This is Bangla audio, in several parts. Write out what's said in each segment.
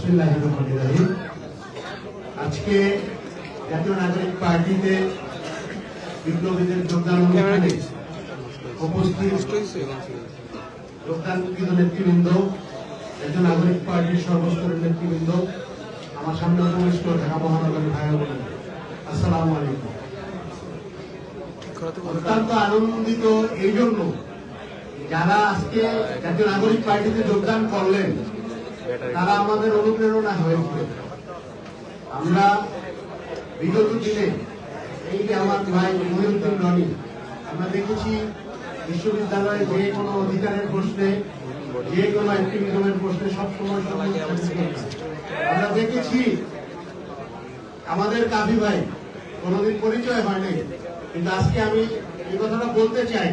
বিসমিল্লাহির রহমানির রহিম। আজকে জাতীয় নাগরিক পার্টিতে বিপ্লবীদের যোগদান অনুষ্ঠানে উপস্থিত যোগদানকৃত নেতৃবৃন্দ, জাতীয় নাগরিক পার্টির সর্বস্তরের নেতৃবৃন্দ, আমার সামনে উপবিষ্ট ঢাকা মহানগরের ভাই বোনেরা, আসসালামু আলাইকুম। অত্যন্ত আনন্দিত এই জন্য যারা আজকে জাতীয় নাগরিক পার্টিতে যোগদান করলেন তারা আমাদের অনুপ্রেরণা হয়েছে। আমরা বিগত দিনে এই যে আমার ভাই মহিউদ্দিন রনি, আমরা দেখেছি বিশ্ববিদ্যালয়ে যে কোনো অধিকারের প্রশ্নে, যে কোনো অ্যাক্টিভিজমের প্রশ্নে সবসময় আমরা দেখেছি আমাদের কাবি ভাই কোনোদিন পরিচয় হয়নি, কিন্তু আজকে আমি এই কথাটা বলতে চাই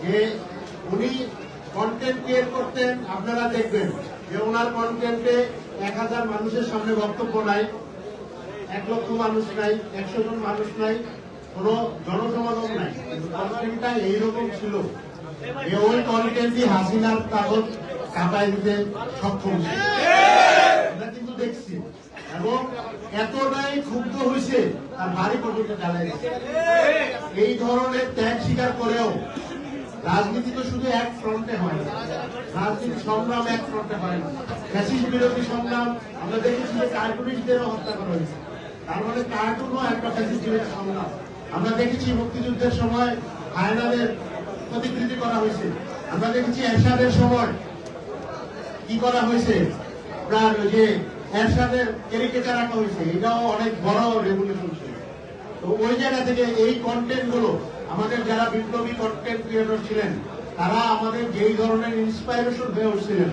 যে উনি কন্টেন্ট ক্রিয়েট করতেন। আপনারা দেখবেন যে ওনার কন্টেন্টে 1000 মানুষের সামনে বক্তব্য নাই, 1 লক্ষ মানুষ নাই, 100 জন মানুষ নাই, কোন জনসমাগম নাই, কিন্তু কন্টেন্টটা এইরকম ছিল যে ওই কন্টেন্টই হাসিনার কাগজ কাটায় দিতে সক্ষম ছিল। আমরা কিন্তু দেখছি এবং এতটাই ক্ষুব্ধ হয়েছে তার বাড়ি পর্যন্ত জ্বালাই দিচ্ছে। এই ধরনের ত্যাগ স্বীকার করেও রাজনীতি তো শুধু এক ফ্রন্টে হয় না, রাজনীতি সংগ্রাম এক ফ্রন্টে হয় না। ফ্যাসিস্ট বিরোধী সংগ্রাম আমরা দেখেছি যে কার্টুনিস্টদেরও হত্যা করা হয়েছে, তার মানে কার্টুনও একটা ফ্যাসিস্ট বিরোধী সংগ্রাম। আমরা দেখেছি মুক্তিযুদ্ধের সময় ফাইনালের প্রতিকৃতি করা হয়েছে, আমরা দেখেছি এরশাদের সময় কি করা হয়েছে, আপনার যে এরশাদের ক্যারিকেচার রাখা হয়েছে, এটাও অনেক বড় রেভলিউশন ছিল। তো ওই জায়গা থেকে এই কন্টেন্ট গুলো আমাদের যারা বিপ্লবী কন্টেন্ট ক্রিয়েটর ছিলেন তারা আমাদের যেই ধরনের ইন্সপাইরেশন হয়ে উঠছিলেন,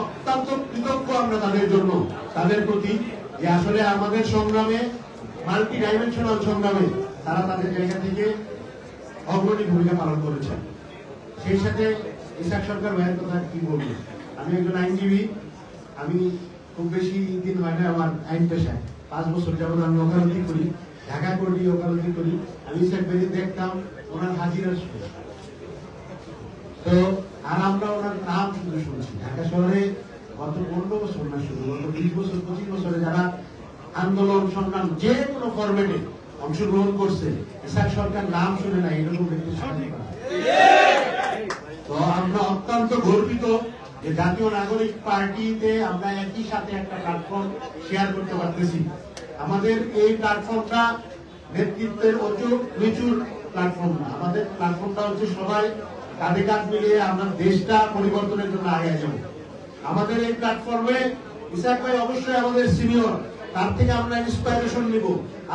অত্যন্ত কৃতজ্ঞ আমরা তাদের জন্য, তাদের প্রতি, যে আসলে আমাদের সংগ্রামে, মাল্টি ডাইমেনশনাল সংগ্রামে তারা তাদের জায়গা থেকে অগ্রণী ভূমিকা পালন করেছেন। সেই সাথে ইসাক সরকার ভাইয়ের কথা কি বলবো, আমি একজন আইনজীবী, আমি খুব বেশি দিন হয় না আমার আইন পেশায়, 5 বছর যাবত আমি ওকালতি করি, ঢাকা কোর্টে ওকালতি করি। আমি ইসাক ভাইকে দেখতাম ওনার হাজিরা শুনে, তো আর আমরা ওনার নাম শুধু শুনছি। ঢাকা শহরে গত 15 বছর না, শুধু গত 20 বছর 25 বছরে যারা আন্দোলন সংগ্রাম যে কোনো ফরম্যাটে অংশগ্রহণ করছে, ইসাক সরকার নাম শুনে না এরকম ব্যক্তি। তো আমরা অত্যন্ত গর্বিত যে জাতীয় নাগরিক পার্টিতে আমরা একই সাথে একটা প্ল্যাটফর্ম শেয়ার করতে পারতেছি। আমাদের এই প্ল্যাটফর্মটা নেতৃত্বের নিচুর প্ল্যাটফর্ম না, আমাদের প্ল্যাটফর্মটা হচ্ছে সবাই কাঁধে কাঁধ মিলিয়ে আমরা দেশটা পরিবর্তনের জন্য আগে যাব। আমাদের এই প্ল্যাটফর্মে ইসাক ভাই অবশ্যই আমাদের সিনিয়র, তার থেকে আমরা ইন্সপাইরেশন নিব।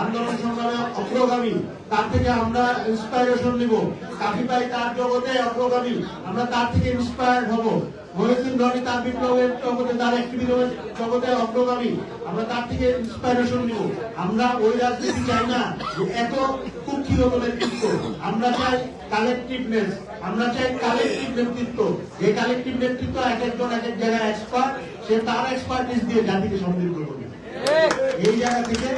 আন্দোলন সংগ্রামে অগ্রগামী, তার থেকে আমরা ইন্সপাইরেশন নিব। কাফি ভাই তার জগতে অগ্রগামী, আমরা তার থেকে ইন্সপায়ার্ড হব। মহিউদ্দিন রনি তার বিপ্লবের জগতে, তার অ্যাক্টিভিজমের জগতে অগ্রগামী, আমরা তার থেকে ইন্সপাইরেশন নিব। আমরা ওই রাজনীতি চাই না যে এত কুক্ষিগত নেতৃত্ব, আমরা চাই কালেকটিভনেস, আমরা চাই কালেকটিভ নেতৃত্ব। যে কালেকটিভ নেতৃত্ব এক একজন এক এক জায়গায় এক্সপার্ট, সে তার এক্সপার্টিস দিয়ে জাতিকে সমৃদ্ধ করবে। এই জায়গা থেকে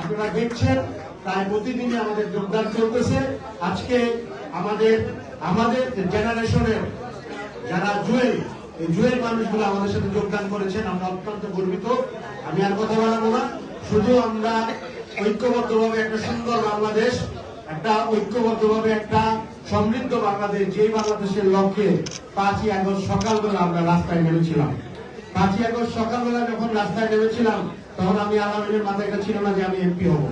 আপনারা দেখছেন প্রায় প্রতিদিনই আমাদের যোগদান চলতেছে। আজকে আমাদের জেনারেশনের যারা এই জুয়েল মানুষগুলো আমাদের সাথে যোগদান করেছেন, আমরা অত্যন্ত গর্বিত। আমি আর কথা বলবো না, শুধু আমরা ঐক্যবদ্ধভাবে একটা সুন্দর বাংলাদেশ, একটা ঐক্যবদ্ধভাবে একটা সমৃদ্ধ বাংলাদেশ, যেই বাংলাদেশের লক্ষ্যে 5ই আগস্ট সকালবেলা আমরা রাস্তায় নেমেছিলাম। 5ই আগস্ট সকালবেলা যখন রাস্তায় নেমেছিলাম তখন আমি আলামিনের মাথায় এটা ছিল না যে আমি এমপি হব,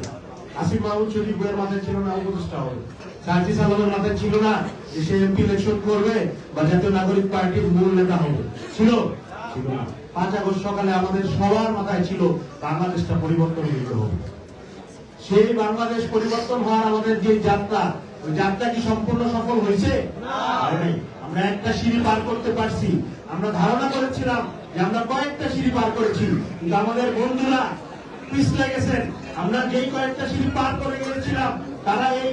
আসিফ মাহমুদ শরীফ বইয়ের মাথায় ছিল না উপদেষ্টা হবে, সার্জিস আলমের মাথায় ছিল না যে সে এমপি ইলেকশন করবে বা জাতীয় নাগরিক পার্টির মূল নেতা হবে, ছিল না। 5 আগস্ট সকালে আমাদের সবার মাথায় ছিল বাংলাদেশটা পরিবর্তন হতে হবে। সেই বাংলাদেশ পরিবর্তন হওয়ার আমাদের যে যাত্রা, ওই যাত্রা কি সম্পূর্ণ সফল হয়েছে? আমরা একটা সিঁড়ি পার করতে পারছি। আমরা ধারণা করেছিলাম যে আমরা কয়েকটা সিঁড়ি পার করেছি, কিন্তু আমাদের বন্ধুরা পিছলে গেছেন। আমরা যেই কয়েকটা সিঁড়ি পার করে গিয়েছিলাম তারা এই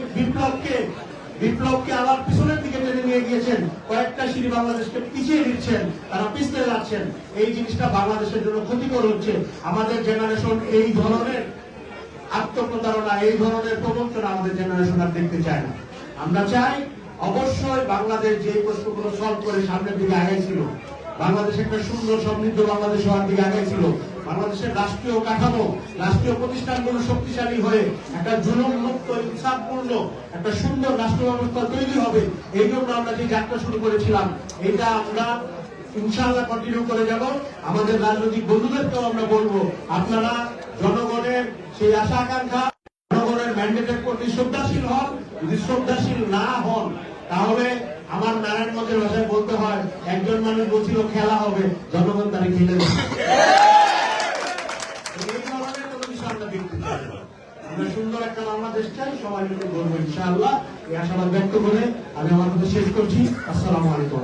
বিপ্লবকে আবার পিছনের দিকে টেনে নিয়ে গিয়েছেন, কয়েকটা সিঁড়ি বাংলাদেশকে পিছিয়ে দিচ্ছেন, তারা পিছলে যাচ্ছেন। এই জিনিসটা বাংলাদেশের জন্য ক্ষতিকর হচ্ছে। আমাদের জেনারেশন এই ধরনের আত্মপ্রতারণা, এই ধরনের প্রবঞ্চনা আমাদের জেনারেশন আর দেখতে চায় না। আমরা চাই অবশ্যই বাংলাদেশ যে প্রশ্নগুলো সলভ করে সামনের দিকে আগাইছিল, বাংলাদেশ একটা সুন্দর সমৃদ্ধ বাংলাদেশ হওয়ার দিকে আগাইছিল। বাংলাদেশের রাষ্ট্রীয় কাঠামো, রাষ্ট্রীয় প্রতিষ্ঠানগুলো শক্তিশালী হয়ে একটা জুলুম মুক্ত, ইনসাফপূর্ণ একটা সুন্দর রাষ্ট্র ব্যবস্থা তৈরি হবে। এই জন্য আমরা যে যাত্রা শুরু করেছিলাম, এটা আমরা ইনশাআল্লাহ কন্টিনিউ করে যাব। আমাদের রাজনৈতিক বন্ধুদেরকেও আমরা বলবো, আপনারা জনগণের সেই আশা আকাঙ্ক্ষা, জনগণের ম্যান্ডেটের প্রতি শ্রদ্ধাশীল হন। যদি শ্রদ্ধাশীল না হন, তাহলে আমার নারায়ণগঞ্জের ভাষায় বলতে হয়, একজন মানুষ বলছিল খেলা হবে, জনগণ তারা খেলে দেবে। এই ধরনের কোনো বিষয় আমরা দেখতে চাই না। আমরা সুন্দর একটা বাংলাদেশ চাই, সবাই মিলে বলবো ইনশাআল্লাহ। এই আশাবাদ ব্যক্ত করে আমি আমার কথা শেষ করছি। আসসালামু আলাইকুম।